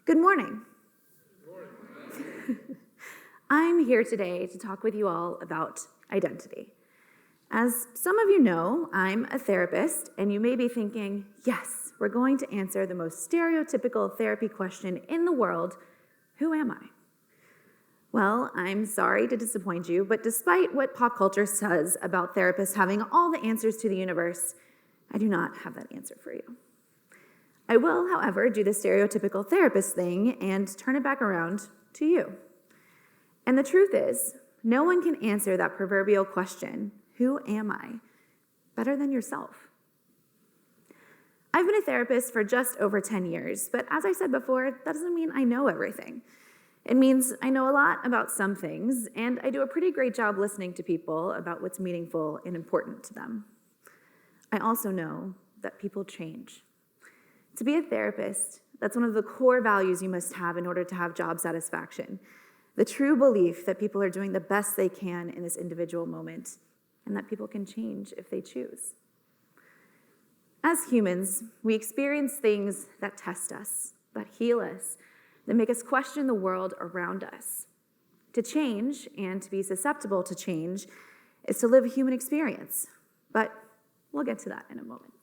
Good morning. I'm here today to talk with you all about identity. As some of you know, I'm a therapist, and you may be thinking, yes, we're going to answer the most stereotypical therapy question in the world, who am I? Well, I'm sorry to disappoint you, but despite what pop culture says about therapists having all the answers to the universe, I do not have that answer for you. I will, however, do the stereotypical therapist thing and turn it back around to you. And the truth is, no one can answer that proverbial question, who am I, better than yourself. I've been a therapist for just over 10 years, but as I said before, that doesn't mean I know everything. It means I know a lot about some things, and I do a pretty great job listening to people about what's meaningful and important to them. I also know that people change. To be a therapist, that's one of the core values you must have in order to have job satisfaction. The true belief that people are doing the best they can in this individual moment, and that people can change if they choose. As humans, we experience things that test us, that heal us, that make us question the world around us. To change and to be susceptible to change is to live a human experience, but we'll get to that in a moment.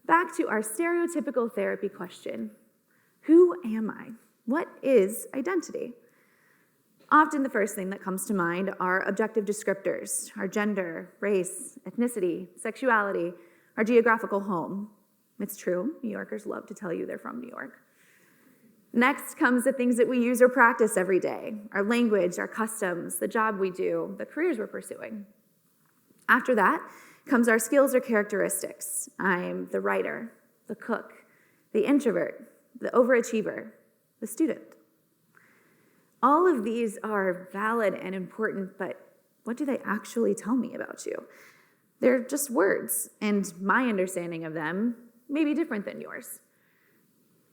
Back to our stereotypical therapy question, who am I? What is identity? Often the first thing that comes to mind are objective descriptors, our gender, race, ethnicity, sexuality, our geographical home. It's true, New Yorkers love to tell you they're from New York. Next comes the things that we use or practice every day, our language, our customs, the job we do, the careers we're pursuing. After that comes our skills or characteristics. I'm the writer, the cook, the introvert, the overachiever, the student. All of these are valid and important, but what do they actually tell me about you? They're just words, and my understanding of them may be different than yours.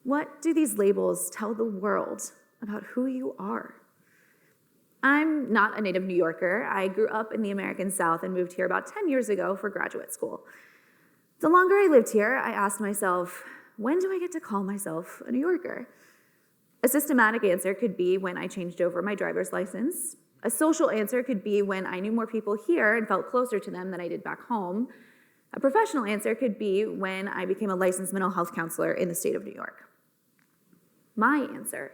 What do these labels tell the world about who you are? I'm not a native New Yorker. I grew up in the American South and moved here about 10 years ago for graduate school. The longer I lived here, I asked myself, when do I get to call myself a New Yorker? A systematic answer could be when I changed over my driver's license. A social answer could be when I knew more people here and felt closer to them than I did back home. A professional answer could be when I became a licensed mental health counselor in the state of New York. My answer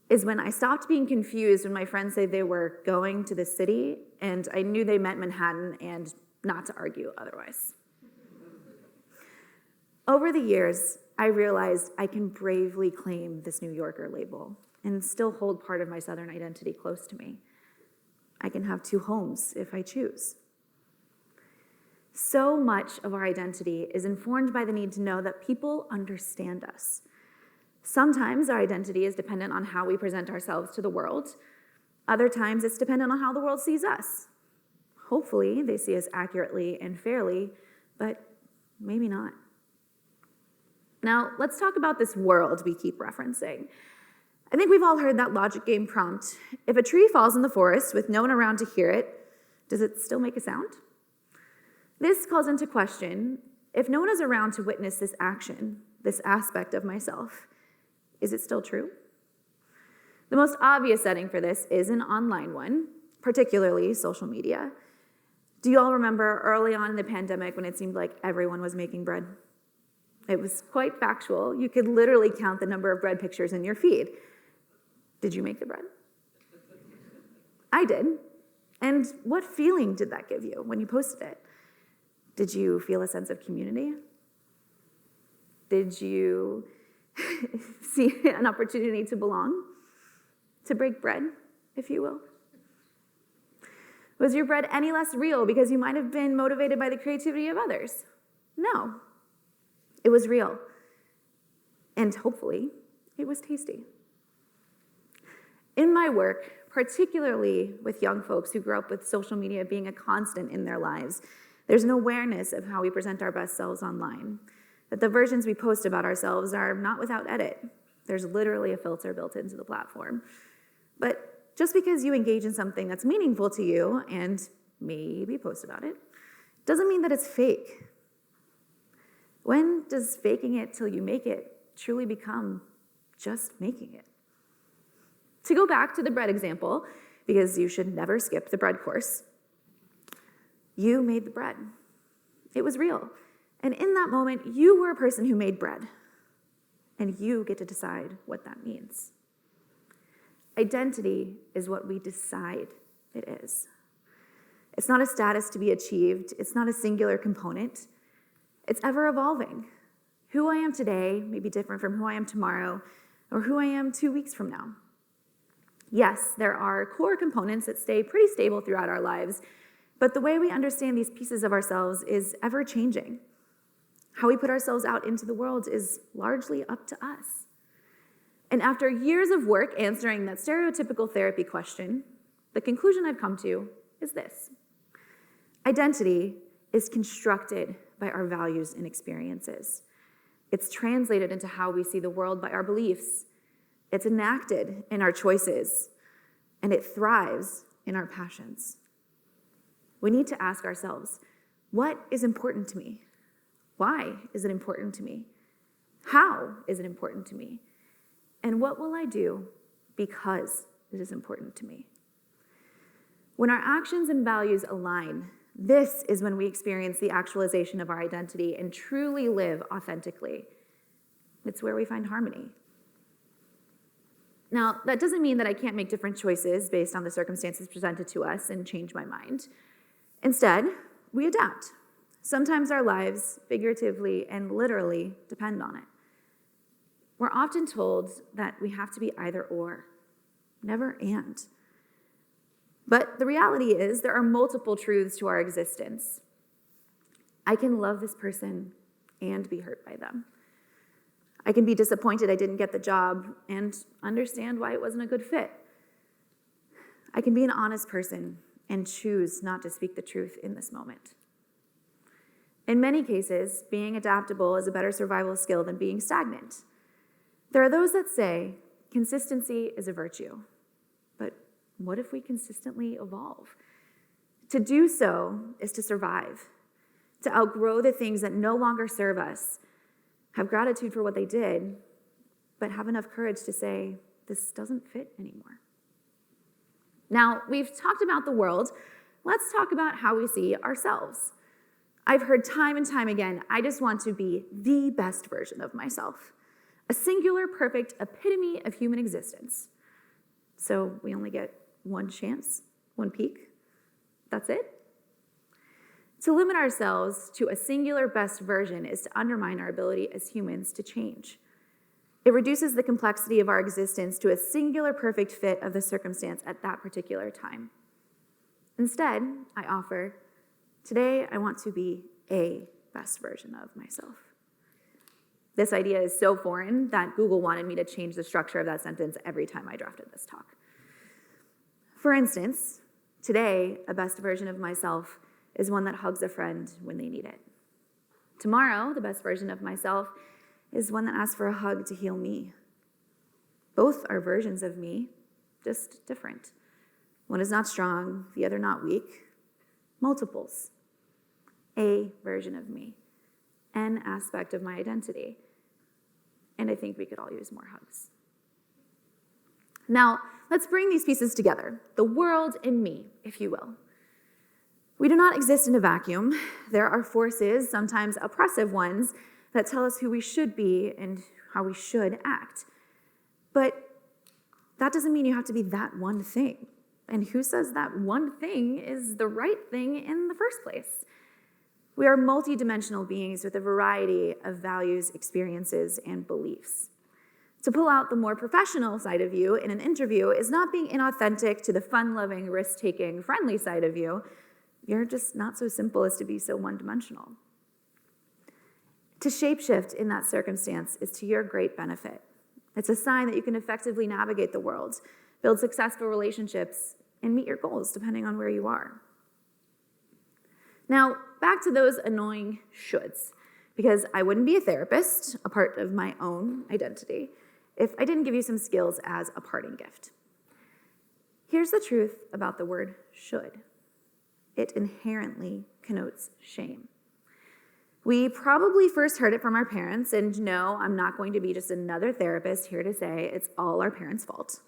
is when I stopped being confused when my friends say they were going to the city and I knew they meant Manhattan and not to argue otherwise. Over the years, I realized I can bravely claim this New Yorker label and still hold part of my Southern identity close to me. I can have two homes if I choose. So much of our identity is informed by the need to know that people understand us. Sometimes our identity is dependent on how we present ourselves to the world. Other times it's dependent on how the world sees us. Hopefully they see us accurately and fairly, but maybe not. Now, let's talk about this world we keep referencing. I think we've all heard that logic game prompt. If a tree falls in the forest with no one around to hear it, does it still make a sound? This calls into question, if no one is around to witness this action, this aspect of myself, is it still true? The most obvious setting for this is an online one, particularly social media. Do you all remember early on in the pandemic when it seemed like everyone was making bread? It was quite factual. You could literally count the number of bread pictures in your feed. Did you make the bread? I did. And what feeling did that give you when you posted it? Did you feel a sense of community? Did you see an opportunity to belong, to break bread, if you will? Was your bread any less real because you might have been motivated by the creativity of others? No, it was real. And hopefully, it was tasty. In my work, particularly with young folks who grew up with social media being a constant in their lives, there's an awareness of how we present our best selves online. That the versions we post about ourselves are not without edit. There's literally a filter built into the platform. But just because you engage in something that's meaningful to you and maybe post about it, doesn't mean that it's fake. When does faking it till you make it truly become just making it. To go back to the bread example, because you should never skip the bread course, you made the bread. It was real. And in that moment, you were a person who made bread. And you get to decide what that means. Identity is what we decide it is. It's not a status to be achieved. It's not a singular component. It's ever evolving. Who I am today may be different from who I am tomorrow or who I am 2 weeks from now. Yes, there are core components that stay pretty stable throughout our lives, but the way we understand these pieces of ourselves is ever changing. How we put ourselves out into the world is largely up to us. And after years of work answering that stereotypical therapy question, the conclusion I've come to is this. Identity is constructed by our values and experiences. It's translated into how we see the world by our beliefs. It's enacted in our choices, and it thrives in our passions. We need to ask ourselves, what is important to me? Why is it important to me? How is it important to me? And what will I do because it is important to me? When our actions and values align, this is when we experience the actualization of our identity and truly live authentically. It's where we find harmony. Now, that doesn't mean that I can't make different choices based on the circumstances presented to us and change my mind. Instead, we adapt. Sometimes our lives, figuratively and literally, depend on it. We're often told that we have to be either or, never and. But the reality is there are multiple truths to our existence. I can love this person and be hurt by them. I can be disappointed I didn't get the job and understand why it wasn't a good fit. I can be an honest person and choose not to speak the truth in this moment. In many cases, being adaptable is a better survival skill than being stagnant. There are those that say consistency is a virtue, but what if we consistently evolve? To do so is to survive, to outgrow the things that no longer serve us, have gratitude for what they did, but have enough courage to say, this doesn't fit anymore. Now, we've talked about the world. Let's talk about how we see ourselves. I've heard time and time again, I just want to be the best version of myself, a singular, perfect epitome of human existence. So we only get one chance, one peek. That's it? To limit ourselves to a singular best version is to undermine our ability as humans to change. It reduces the complexity of our existence to a singular perfect fit of the circumstance at that particular time. Instead, I offer, today I want to be a best version of myself. This idea is so foreign that Google wanted me to change the structure of that sentence every time I drafted this talk. For instance, today, a best version of myself is one that hugs a friend when they need it. Tomorrow, the best version of myself is one that asks for a hug to heal me. Both are versions of me, just different. One is not strong, the other not weak. Multiples. A version of me. An aspect of my identity. And I think we could all use more hugs. Now, let's bring these pieces together. The world and me, if you will. We do not exist in a vacuum. There are forces, sometimes oppressive ones, that tell us who we should be and how we should act. But that doesn't mean you have to be that one thing. And who says that one thing is the right thing in the first place? We are multidimensional beings with a variety of values, experiences, and beliefs. To pull out the more professional side of you in an interview is not being inauthentic to the fun-loving, risk-taking, friendly side of you. You're just not so simple as to be so one-dimensional. To shapeshift in that circumstance is to your great benefit. It's a sign that you can effectively navigate the world, build successful relationships, and meet your goals depending on where you are. Now, back to those annoying shoulds, because I wouldn't be a therapist, a part of my own identity, if I didn't give you some skills as a parting gift. Here's the truth about the word should. It inherently connotes shame. We probably first heard it from our parents, and no, I'm not going to be just another therapist here to say it's all our parents' fault.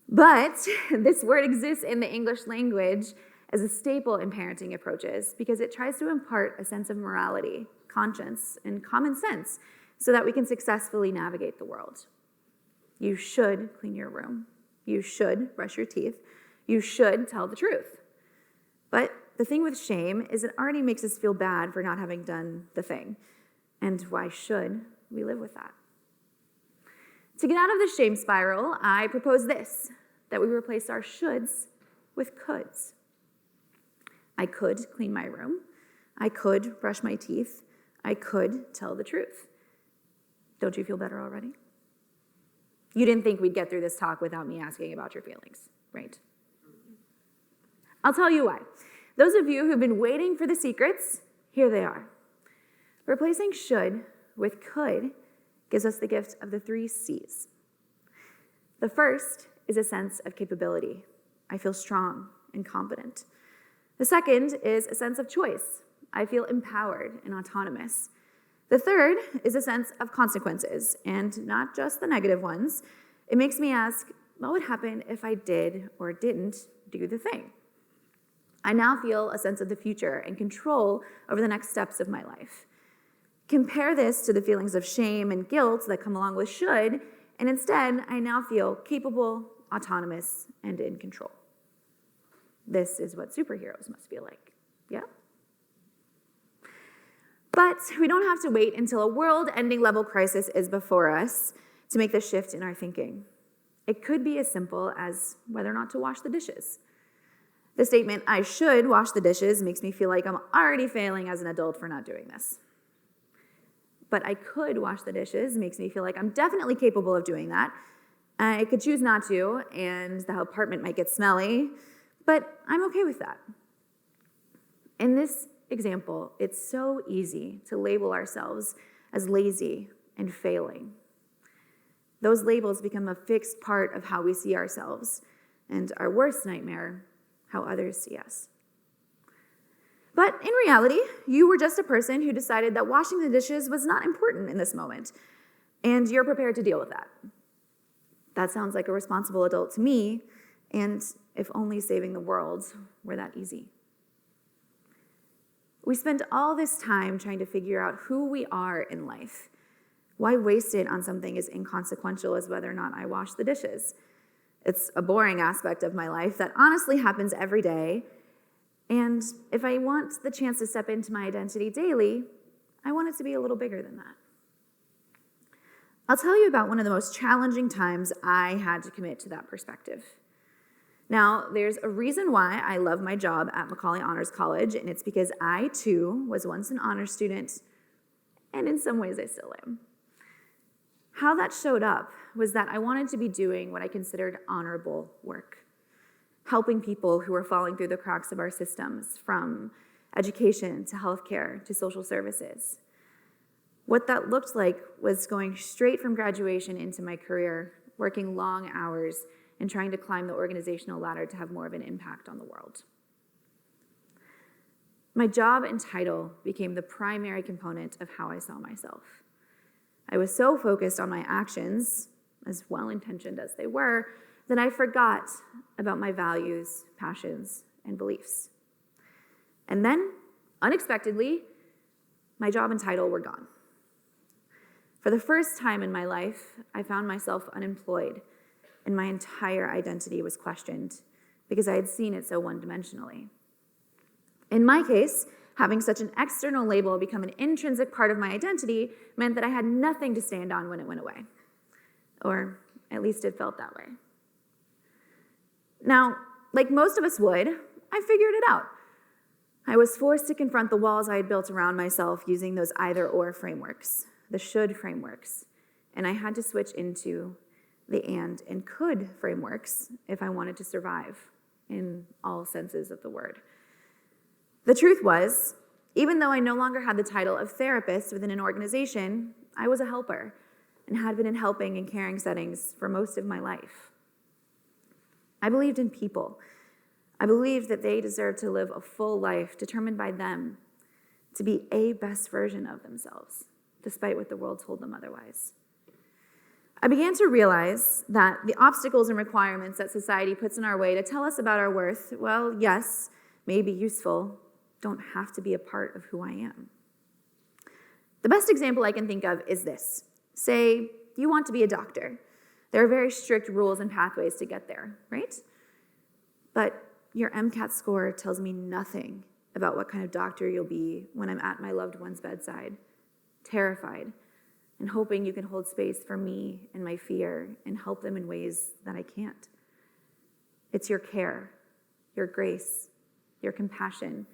But this word exists in the English language as a staple in parenting approaches because it tries to impart a sense of morality, conscience, and common sense so that we can successfully navigate the world. You should clean your room. You should brush your teeth. You should tell the truth. But the thing with shame is it already makes us feel bad for not having done the thing. And why should we live with that? To get out of the shame spiral, I propose this, that we replace our shoulds with coulds. I could clean my room. I could brush my teeth. I could tell the truth. Don't you feel better already? You didn't think we'd get through this talk without me asking about your feelings, right? I'll tell you why. Those of you who've been waiting for the secrets, here they are. Replacing should with could gives us the gift of the 3 C's. The first is a sense of capability. I feel strong and competent. The second is a sense of choice. I feel empowered and autonomous. The third is a sense of consequences, and not just the negative ones. It makes me ask, what would happen if I did or didn't do the thing? I now feel a sense of the future and control over the next steps of my life. Compare this to the feelings of shame and guilt that come along with should, and instead, I now feel capable, autonomous, and in control. This is what superheroes must feel like, yeah? But we don't have to wait until a world-ending level crisis is before us to make this shift in our thinking. It could be as simple as whether or not to wash the dishes. The statement, I should wash the dishes, makes me feel like I'm already failing as an adult for not doing this. But I could wash the dishes makes me feel like I'm definitely capable of doing that. I could choose not to, and the apartment might get smelly, but I'm okay with that. In this example, it's so easy to label ourselves as lazy and failing. Those labels become a fixed part of how we see ourselves, and our worst nightmare, how others see us. But in reality, you were just a person who decided that washing the dishes was not important in this moment, and you're prepared to deal with that. That sounds like a responsible adult to me, and if only saving the world were that easy. We spend all this time trying to figure out who we are in life. Why waste it on something as inconsequential as whether or not I wash the dishes? It's a boring aspect of my life that honestly happens every day. And if I want the chance to step into my identity daily, I want it to be a little bigger than that. I'll tell you about one of the most challenging times I had to commit to that perspective. Now, there's a reason why I love my job at Macaulay Honors College, and it's because I, too, was once an honors student, and in some ways I still am. How that showed up was that I wanted to be doing what I considered honorable work, helping people who were falling through the cracks of our systems, from education to healthcare to social services. What that looked like was going straight from graduation into my career, working long hours, and trying to climb the organizational ladder to have more of an impact on the world. My job and title became the primary component of how I saw myself. I was so focused on my actions, as well-intentioned as they were, that I forgot about my values, passions, and beliefs. And then, unexpectedly, my job and title were gone. For the first time in my life, I found myself unemployed, and my entire identity was questioned because I had seen it so one-dimensionally. In my case, having such an external label become an intrinsic part of my identity meant that I had nothing to stand on when it went away. Or at least it felt that way. Now, like most of us would, I figured it out. I was forced to confront the walls I had built around myself using those either-or frameworks, the should frameworks, and I had to switch into the and could frameworks if I wanted to survive in all senses of the word. The truth was, even though I no longer had the title of therapist within an organization, I was a helper and had been in helping and caring settings for most of my life. I believed in people. I believed that they deserved to live a full life determined by them, to be a best version of themselves, despite what the world told them otherwise. I began to realize that the obstacles and requirements that society puts in our way to tell us about our worth, well, yes, may be useful, don't have to be a part of who I am. The best example I can think of is this. Say you want to be a doctor. There are very strict rules and pathways to get there, right? But your MCAT score tells me nothing about what kind of doctor you'll be when I'm at my loved one's bedside, terrified, and hoping you can hold space for me and my fear and help them in ways that I can't. It's your care, your grace, your compassion,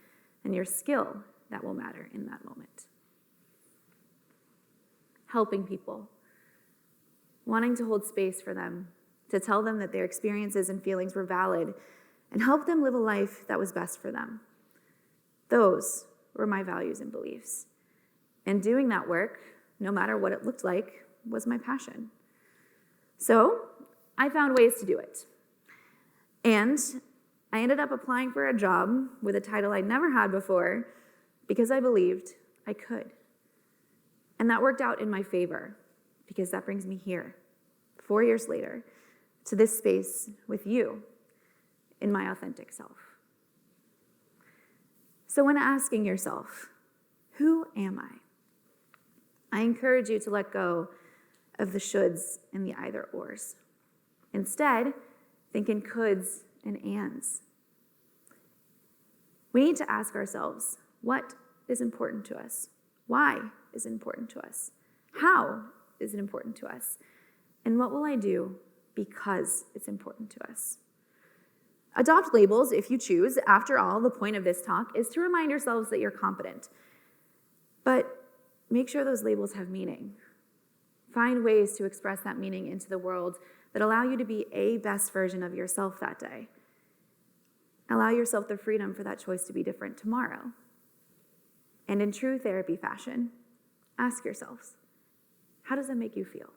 and your skill that will matter in that moment. Helping people, wanting to hold space for them, to tell them that their experiences and feelings were valid, and help them live a life that was best for them. Those were my values and beliefs. And doing that work, no matter what it looked like, was my passion. So I found ways to do it. And I ended up applying for a job with a title I'd never had before because I believed I could. And that worked out in my favor because that brings me here, 4 years later, to this space with you in my authentic self. So when asking yourself, who am I encourage you to let go of the shoulds and the either-ors. Instead, think in coulds and ands. We need to ask ourselves, what is important to us? Why is it important to us? How is it important to us? And what will I do because it's important to us? Adopt labels if you choose. After all, the point of this talk is to remind yourselves that you're competent. But make sure those labels have meaning. Find ways to express that meaning into the world that allow you to be a best version of yourself that day. Allow yourself the freedom for that choice to be different tomorrow. And in true therapy fashion, ask yourselves, how does that make you feel?